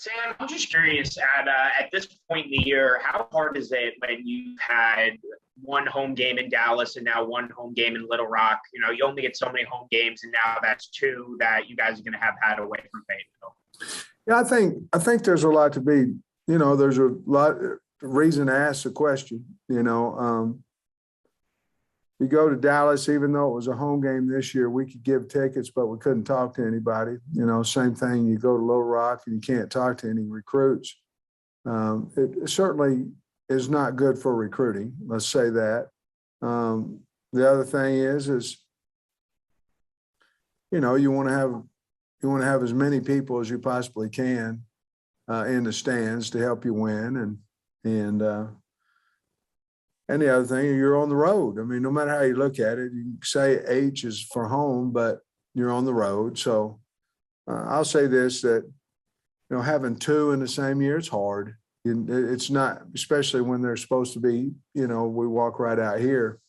Sam, I'm just curious at this point in the year, how hard is it when you've had one home game in Dallas and now one home game in Little Rock? You know, you only get so many home games, and now that's two that you guys are going to have had away from Fayetteville. Yeah, I think there's a lot to be, there's a lot reason to ask the question. You go to Dallas, even though it was a home game this year, we could give tickets, but we couldn't talk to anybody. Same thing. You go to Little Rock and you can't talk to any recruits. It certainly is not good for recruiting. Let's say that. The other thing is you want to have as many people as you possibly can in the stands to help you win, and the other thing, you're on the road. I mean, no matter how you look at it, you can say H is for home, but you're on the road. So I'll say this, that, having two in the same year, it's hard. It's not, especially when they're supposed to be, we walk right out here.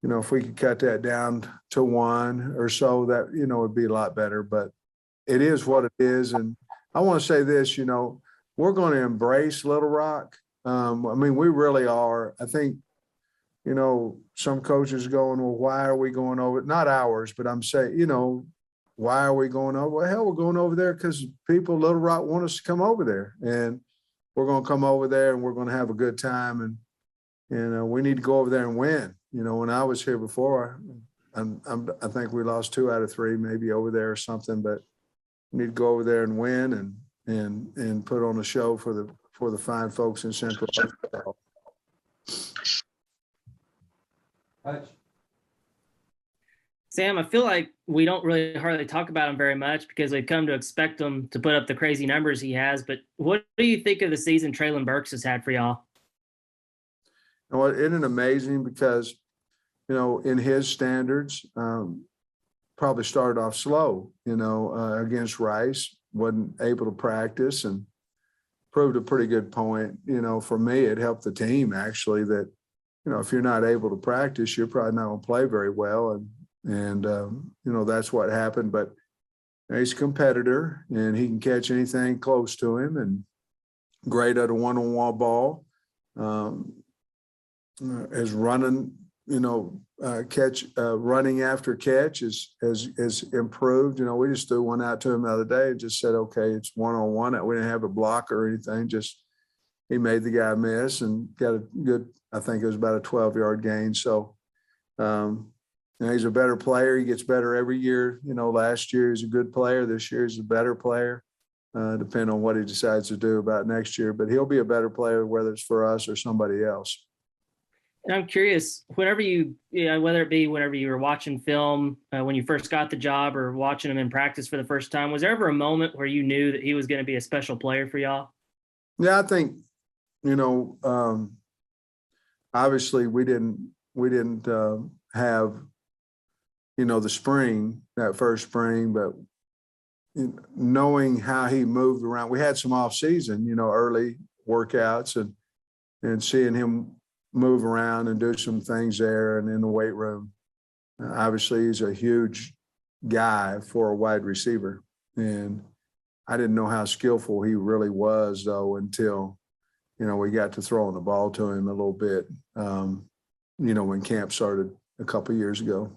If we could cut that down to one or so, that, would be a lot better. But it is what it is. And I want to say this, we're going to embrace Little Rock. We really are. I think, some coaches going, well, why are we going over? Not ours, but I'm saying, why are we going over? Well, hell, we're going over there because people in Little Rock want us to come over there, and we're going to come over there and we're going to have a good time. And we need to go over there and win. When I was here before, I think we lost 2 out of 3 maybe over there or something, but we need to go over there and win and put on a show for the fine folks in Central Arkansas. Sam, I feel like we don't really hardly talk about him very much because we've come to expect him to put up the crazy numbers he has. But what do you think of the season Trey Burks has had for y'all? Isn't it amazing? Because, in his standards, probably started off slow, against Rice, wasn't able to practice and proved a pretty good point. For me, it helped the team actually that, if you're not able to practice, you're probably not going to play very well. And that's what happened. But he's a competitor and he can catch anything close to him, and great at a one-on-one ball. His running, running after catch has improved. We just threw one out to him the other day and just said, okay, it's one-on-one. We didn't have a block or anything. Just he made the guy miss and got a good, I think it was about a 12-yard gain. So he's a better player. He gets better every year. Last year he's a good player. This year he's a better player, depending on what he decides to do about next year. But he'll be a better player, whether it's for us or somebody else. And I'm curious, whether it be whenever you were watching film when you first got the job or watching him in practice for the first time, was there ever a moment where you knew that he was going to be a special player for y'all? Yeah, I think, obviously we didn't have, that first spring, but knowing how he moved around, we had some off season, early workouts and seeing him move around and do some things there and in the weight room. Obviously, he's a huge guy for a wide receiver. And I didn't know how skillful he really was, though, until, we got to throwing the ball to him a little bit, when camp started a couple of years ago.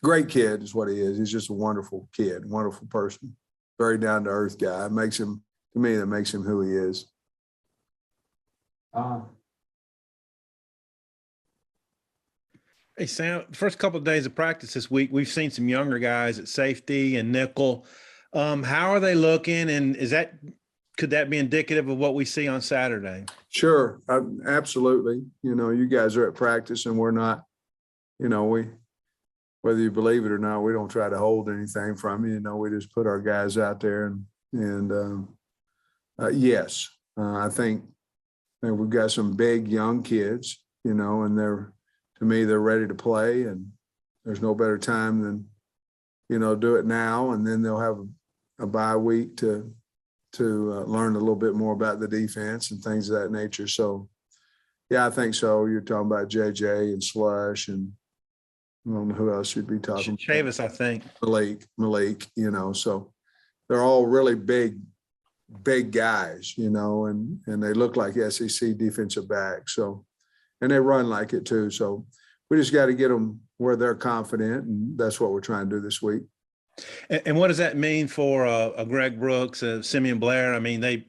Great kid is what he is. He's just a wonderful kid, wonderful person, very down-to-earth guy. That makes him who he is. Hey, Sam, first couple of days of practice this week, we've seen some younger guys at safety and nickel. How are they looking? And could that be indicative of what we see on Saturday? Sure. Absolutely. You guys are at practice and we're not, whether you believe it or not, we don't try to hold anything from you. We just put our guys out there and yes, I think we've got some big young kids, and to me, they're ready to play, and there's no better time than, do it now, and then they'll have a bye week to learn a little bit more about the defense and things of that nature. So, yeah, I think so. You're talking about JJ and Slush and I don't know who else you'd be talking about. Chavis, I think. Malik, so they're all really big guys, and they look like SEC defensive backs. So, and they run like it too. So we just got to get them where they're confident, and that's what we're trying to do this week. And what does that mean for a Greg Brooks, Simeon Blair? I mean, they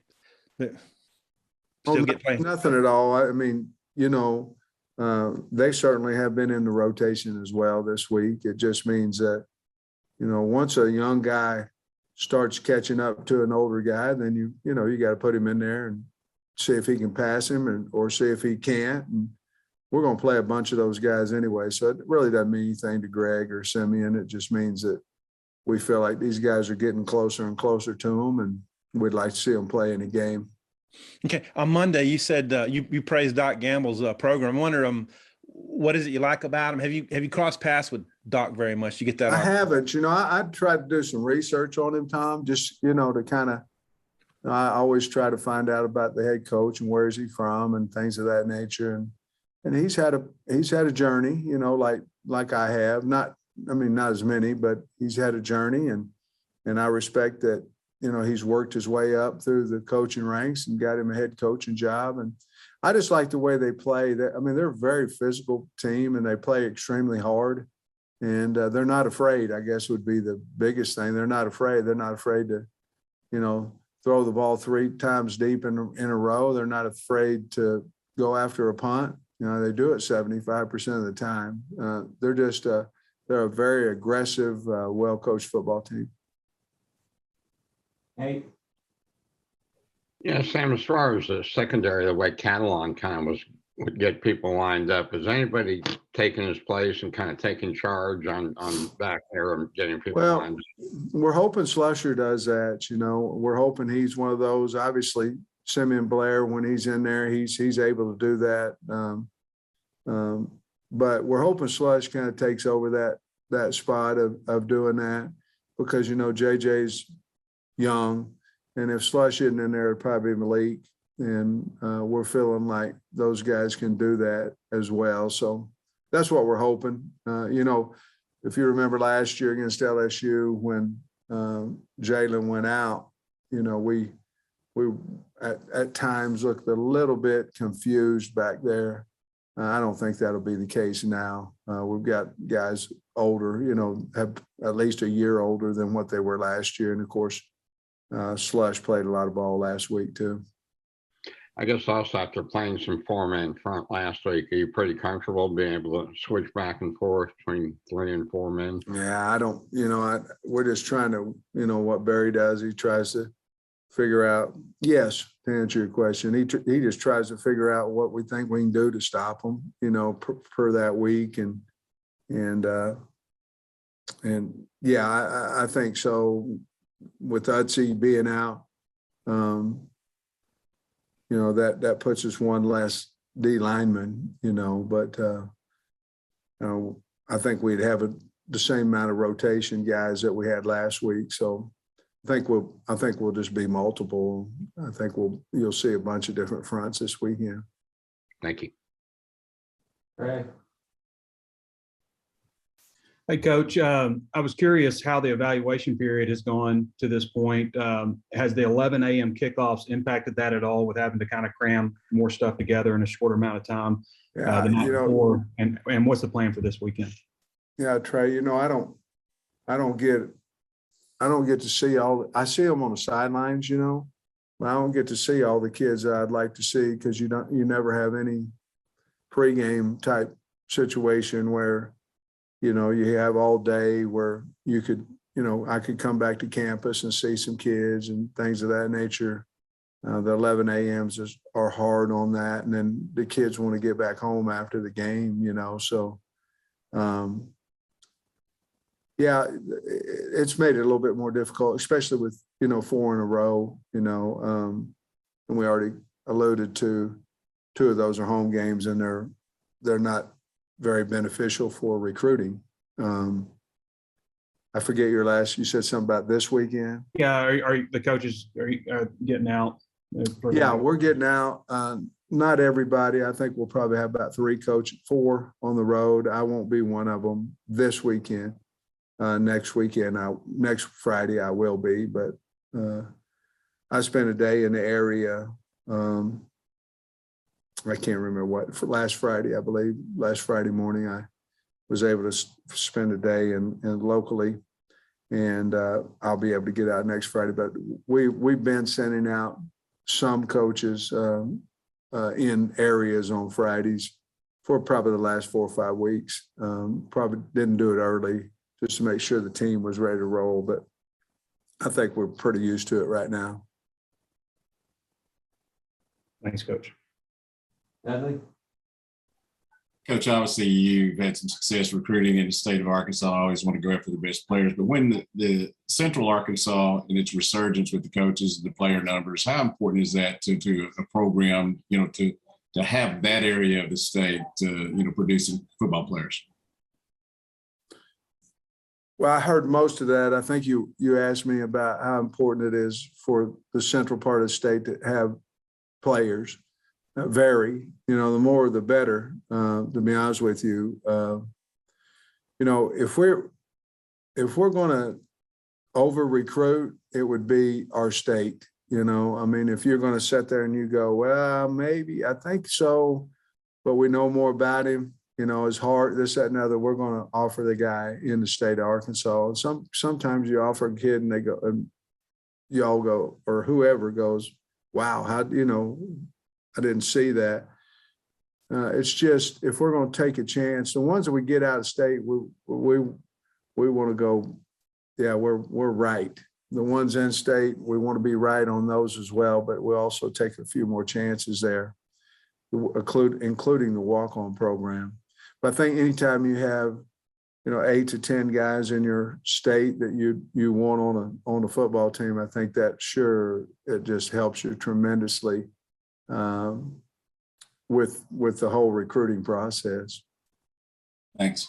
still get playing. Nothing at all. I mean, they certainly have been in the rotation as well this week. It just means that, once a young guy starts catching up to an older guy, then you got to put him in there and see if he can pass him or see if he can't. And we're going to play a bunch of those guys anyway. So it really doesn't mean anything to Greg or Simeon. It just means that we feel like these guys are getting closer and closer to them, and we'd like to see them play in a game. Okay. On Monday, you said you praised Doc Gamble's program. I wonder, what is it you like about him? Have you crossed paths with Doc very much? You get that? I haven't. I tried to do some research on him, Tom, just, to kind of, I always try to find out about the head coach and where is he from and things of that nature. And he's had a journey, like I have. Not as many, but he's had a journey, and I respect that. He's worked his way up through the coaching ranks and got him a head coaching job. And I just like the way they play. They're a very physical team, and they play extremely hard. And they're not afraid, I guess would be the biggest thing. They're not afraid. They're not afraid to, throw the ball 3 times deep in a row. They're not afraid to go after a punt. They do it 75% of the time. They're a very aggressive, well-coached football team. Hey. Yeah, Sam, as far as the secondary, the way Catalan kind of would get people lined up, is anybody taking his place and kind of taking charge on back there and getting people lined up? We're hoping Slusher does that. We're hoping he's one of those. Obviously, Simeon Blair, when he's in there, he's able to do that. But we're hoping Slush kind of takes over that spot of doing that, because JJ's young, and if Slush isn't in there, it'd probably be Malik, and we're feeling like those guys can do that as well. So that's what we're hoping. If you remember last year against LSU, when Jalen went out, we at times looked a little bit confused back there. I don't think that'll be the case now. We've got guys older, have at least a year older than what they were last year. And of course, Slush played a lot of ball last week too. I guess also after playing some 4-man front last week, are you pretty comfortable being able to switch back and forth between 3 and 4 men? Yeah, I don't, we're just trying to, what Barry does. He tries to figure out, yes, to answer your question, he just tries to figure out what we think we can do to stop them, per that week. And yeah, I think so. With Utsy being out, that puts us one less D lineman, but I think we'd have the same amount of rotation guys that we had last week. So I think we'll just be multiple. I think you'll see a bunch of different fronts this weekend. Thank you. Right. Hey, Coach, I was curious how the evaluation period has gone to this point. Has the 11 a.m. kickoffs impacted that at all, with having to kind of cram more stuff together in a shorter amount of time the night before? And what's the plan for this weekend? Yeah, Trey, I don't get to see I see them on the sidelines, but I don't get to see all the kids that I'd like to see, because you never have any pregame type situation where you have all day where you could, I could come back to campus and see some kids and things of that nature. The 11 a.m.s are hard on that. And then the kids want to get back home after the game, so, yeah, it's made it a little bit more difficult, especially with, 4 in a row, and we already alluded to 2 of those are home games, and they're not very beneficial for recruiting. I forget you said something about this weekend. Yeah, are the coaches getting out? Yeah, we're getting out. not everybody. I think we'll probably have about 4 on the road. I won't be one of them this weekend. Next weekend, next Friday I will be, but I spent a day in the area. I can't remember what, for last Friday, I believe, last Friday morning, I was able to spend a day in locally, and I'll be able to get out next Friday. But we've been sending out some coaches in areas on Fridays for probably the last 4 or 5 weeks. Probably didn't do it early just to make sure the team was ready to roll, but I think we're pretty used to it right now. Thanks, Coach. Natalie? Coach, obviously you've had some success recruiting in the state of Arkansas. I always want to go after the best players, but when the Central Arkansas and its resurgence with the coaches, the player numbers, how important is that to a program, to have that area of the state, producing football players? Well, I heard most of that. I think you asked me about how important it is for the central part of the state to have players. Vary, the more the better, to be honest with you. If we're going to over recruit, it would be our state. If you're going to sit there and you go, well, maybe, I think so, but we know more about him, his heart, this, that, and other, we're going to offer the guy in the state of Arkansas. Sometimes you offer a kid and they go, and y'all go, or whoever goes, wow, how, I didn't see that. It's just, if we're going to take a chance, the ones that we get out of state, we want to go, yeah, we're right. The ones in state, we want to be right on those as well, but we'll also take a few more chances there, including the walk-on program. But I think anytime you have, 8 to 10 guys in your state that you want on a football team, I think that it just helps you tremendously with the whole recruiting process. Thanks.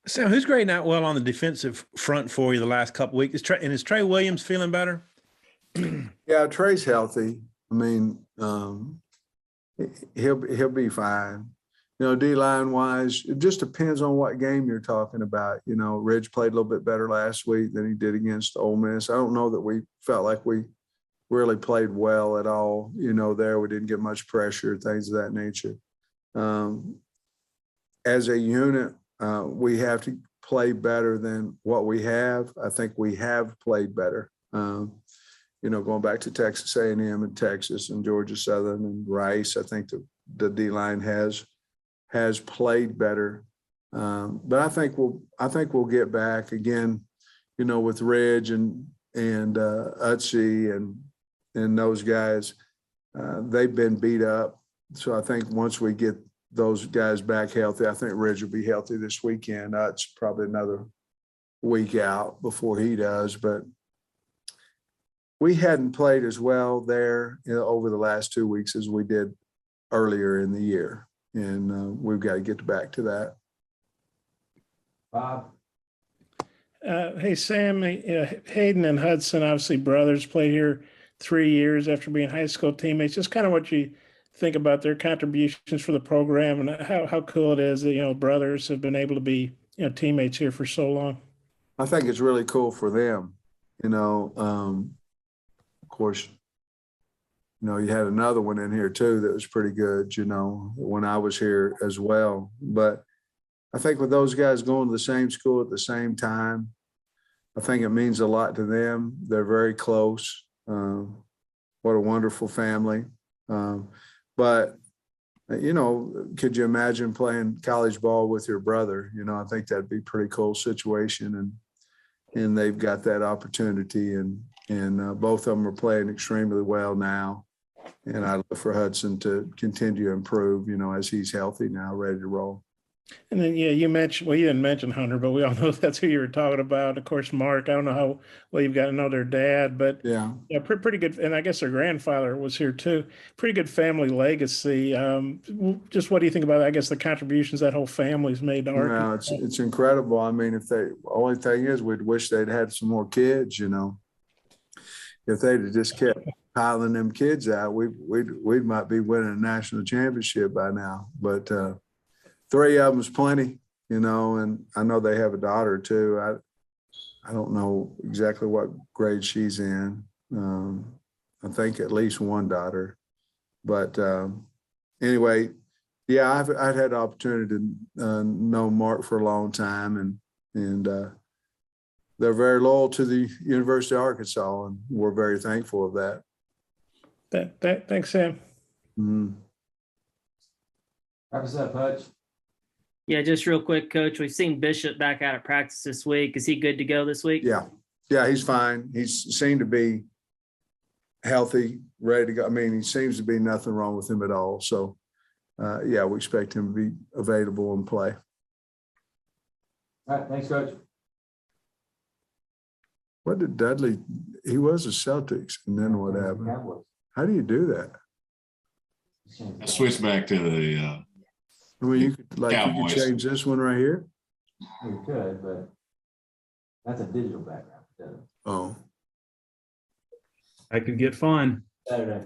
Sam, who's grading out well on the defensive front for you the last couple of weeks? Is Trey Williams feeling better? Yeah, Trey's healthy. I mean, he'll be fine. D-line wise, it just depends on what game you're talking about. Ridge played a little bit better last week than he did against Ole Miss. I don't know that we felt like we really played well at all. There we didn't get much pressure, things of that nature. As a unit, we have to play better than what we have. I think we have played better. Going back to Texas A&M and Texas and Georgia Southern and Rice, I think the D-line has played better. But I think we'll get back again, with Ridge and Utsey and those guys. They've been beat up. So I think once we get those guys back healthy, I think Ridge will be healthy this weekend. It's probably another week out before he does, but we hadn't played as well there over the last 2 weeks as we did earlier in the year. And we've got to get back to that. Bob? Hey, Sam, Hayden and Hudson, obviously brothers, played here 3 years after being high school teammates. Just kind of what you think about their contributions for the program and how cool it is that, brothers have been able to be, teammates here for so long. I think it's really cool for them. Of course, you had another one in here too that was pretty good, when I was here as well. But I think with those guys going to the same school at the same time, I think it means a lot to them. They're very close. What a wonderful family. But, could you imagine playing college ball with your brother? I think that'd be a pretty cool situation. And they've got that opportunity. And both of them are playing extremely well now. And I look for Hudson to continue to improve, as he's healthy now, ready to roll. And then, yeah, you mentioned, well, you didn't mention Hunter, but we all know that's who you were talking about. Of course, Mark, I don't know how well you've got to know their dad, but Yeah. pretty good. And I guess their grandfather was here too. Pretty good family legacy. Just what do you think about, I guess, the contributions that whole family's made to Arkansas? No, it's incredible. I mean, only thing is, we'd wish they'd had some more kids, If they'd have just kept piling them kids out, we might be winning a national championship by now. But 3 of them's plenty, and I know they have a daughter too. I don't know exactly what grade she's in. I think at least one daughter, but anyway, yeah, I've had the opportunity to know Mark for a long time, and they're very loyal to the University of Arkansas, and we're very thankful of that. Thanks, Sam. Mm-hmm. Wrap us up, Hutch. Yeah, just real quick, Coach. We've seen Bishop back out at practice this week. Is he good to go this week? Yeah, he's fine. He's seemed to be healthy, ready to go. I mean, he seems to be nothing wrong with him at all. So, yeah, we expect him to be available and play. All right, thanks, Coach. What did Dudley? He was a Celtics, and then what happened? Cowboys. How do you do that? I switched back to the I mean, you could Cowboys. change this one right here. You could, but that's a digital background. Oh, That could get fun. Saturday.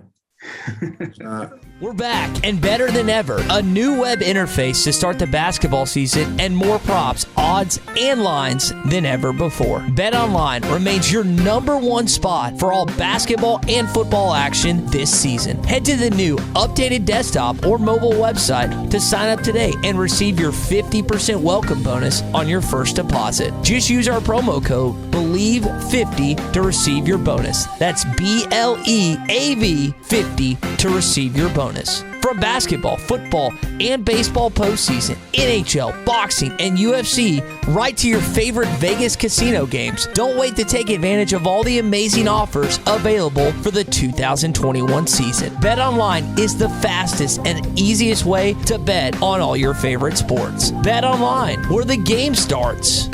We're back and better than ever. A new web interface to start the basketball season and more props, odds, and lines than ever before. BetOnline remains your #1 spot for all basketball and football action this season. Head to the new updated desktop or mobile website to sign up today and receive your 50% welcome bonus on your first deposit. Just use our promo code BELIEVE50 to receive your bonus. That's BLEAV 50 to receive your bonus. From basketball, football, and baseball postseason, NHL, boxing, and UFC, right to your favorite Vegas casino games. Don't wait to take advantage of all the amazing offers available for the 2021 season. BetOnline is the fastest and easiest way to bet on all your favorite sports. BetOnline, where the game starts.